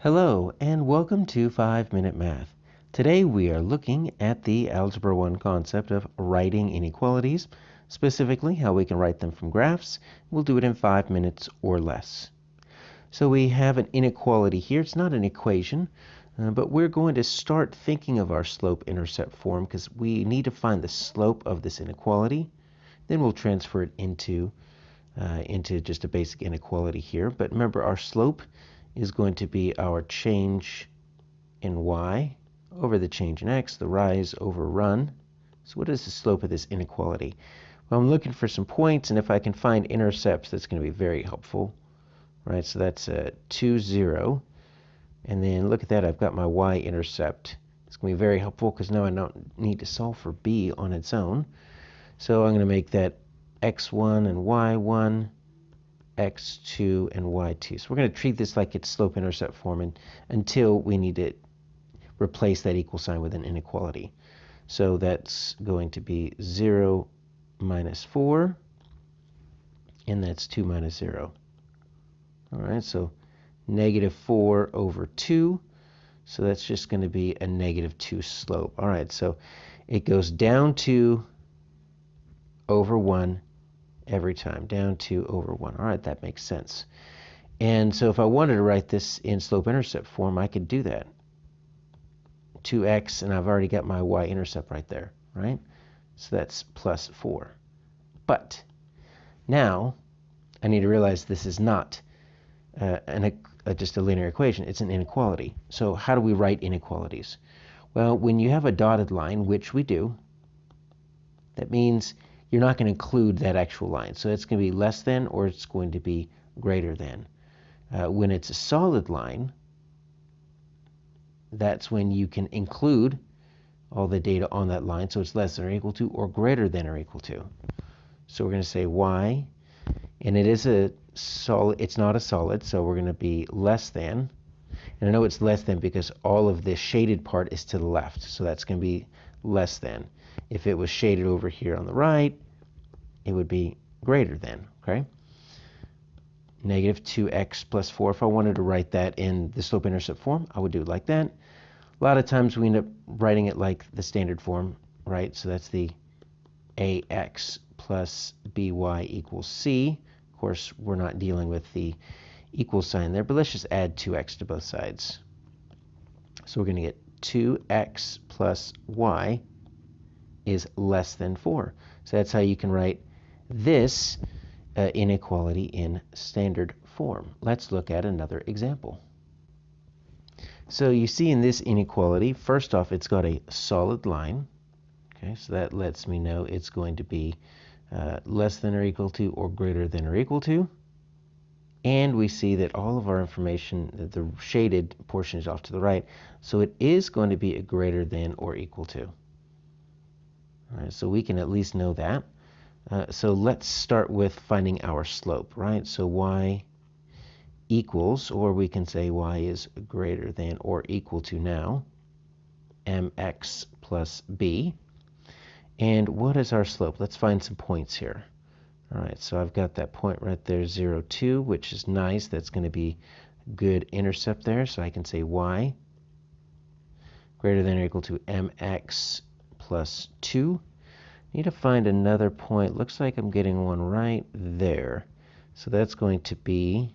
Hello, and welcome to 5-Minute Math. Today we are looking at the Algebra 1 concept of writing inequalities, specifically how we can write them from graphs. We'll do it in 5 minutes or less. So we have an inequality here. It's not an equation, but we're going to start thinking of our slope-intercept form because we need to find the slope of this inequality. Then we'll transfer it into just a basic inequality here. But remember, our slope is going to be our change in y over the change in x, the rise over run. So what is the slope of this inequality? Well, I'm looking for some points, and if I can find intercepts, that's going to be very helpful. Right, so that's 2, 0. And then look at that, I've got my y-intercept. It's going to be very helpful because now I don't need to solve for b on its own. So I'm going to make that x1 and y1, x2 and y2. So we're going to treat this like it's slope-intercept form until we need to replace that equal sign with an inequality. So that's going to be 0 minus 4, and that's 2 minus 0. All right, so negative 4 over 2. So that's just going to be a negative 2 slope. All right, so it goes down 2 over 1 every time, down 2 over 1. All right, that makes sense. And so if I wanted to write this in slope-intercept form, I could do that. 2x, and I've already got my y-intercept right there, right? So that's plus 4. But now I need to realize this is not just a linear equation. It's an inequality. So how do we write inequalities? Well, when you have a dotted line, which we do, that means you're not going to include that actual line. So it's going to be less than or it's going to be greater than. When it's a solid line, that's when you can include all the data on that line. So it's less than or equal to or greater than or equal to. So we're going to say y, and it is a solid, it's not a solid, so we're going to be less than. And I know it's less than because all of this shaded part is to the left. So that's going to be less than. If it was shaded over here on the right, it would be greater than, okay? Negative 2x plus 4. If I wanted to write that in the slope-intercept form, I would do it like that. A lot of times we end up writing it like the standard form, right? So that's the ax plus by equals c. Of course, we're not dealing with the equal sign there, but let's just add 2x to both sides. So we're going to get 2x plus y is less than 4. So that's how you can write this inequality in standard form. Let's look at another example. So you see in this inequality, first off, it's got a solid line. Okay, so that lets me know it's going to be less than or equal to or greater than or equal to. And we see that all of our information, the shaded portion is off to the right. So it is going to be a greater than or equal to. All right, so we can at least know that. So let's start with finding our slope, right? So y equals, or we can say y is greater than or equal to now, mx plus b. And what is our slope? Let's find some points here. All right, so I've got that point right there, 0, 2, which is nice. That's going to be good intercept there. So I can say y greater than or equal to mx plus 2. Need to find another point. Looks like I'm getting one right there. So that's going to be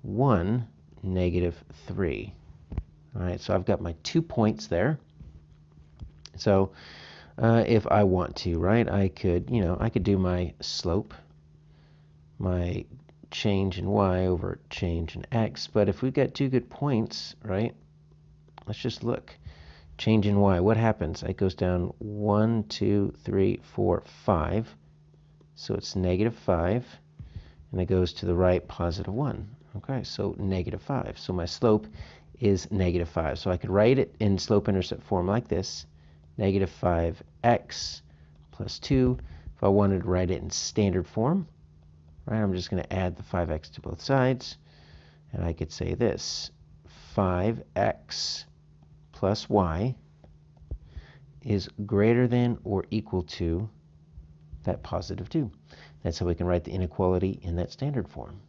1, negative 3. All right, so I've got my 2 points there. So if I want to, right, I could do my slope, my change in y over change in x. But if we've got 2 good points, right, let's just look. Change in y, what happens? It goes down 1, 2, 3, 4, 5. So it's negative 5. And it goes to the right, positive 1. Okay, so negative 5. So my slope is negative 5. So I could write it in slope-intercept form like this. Negative 5x plus 2. If I wanted to write it in standard form, right, I'm just going to add the 5x to both sides. And I could say this, 5x plus y is greater than or equal to that positive 2. That's how we can write the inequality in that standard form.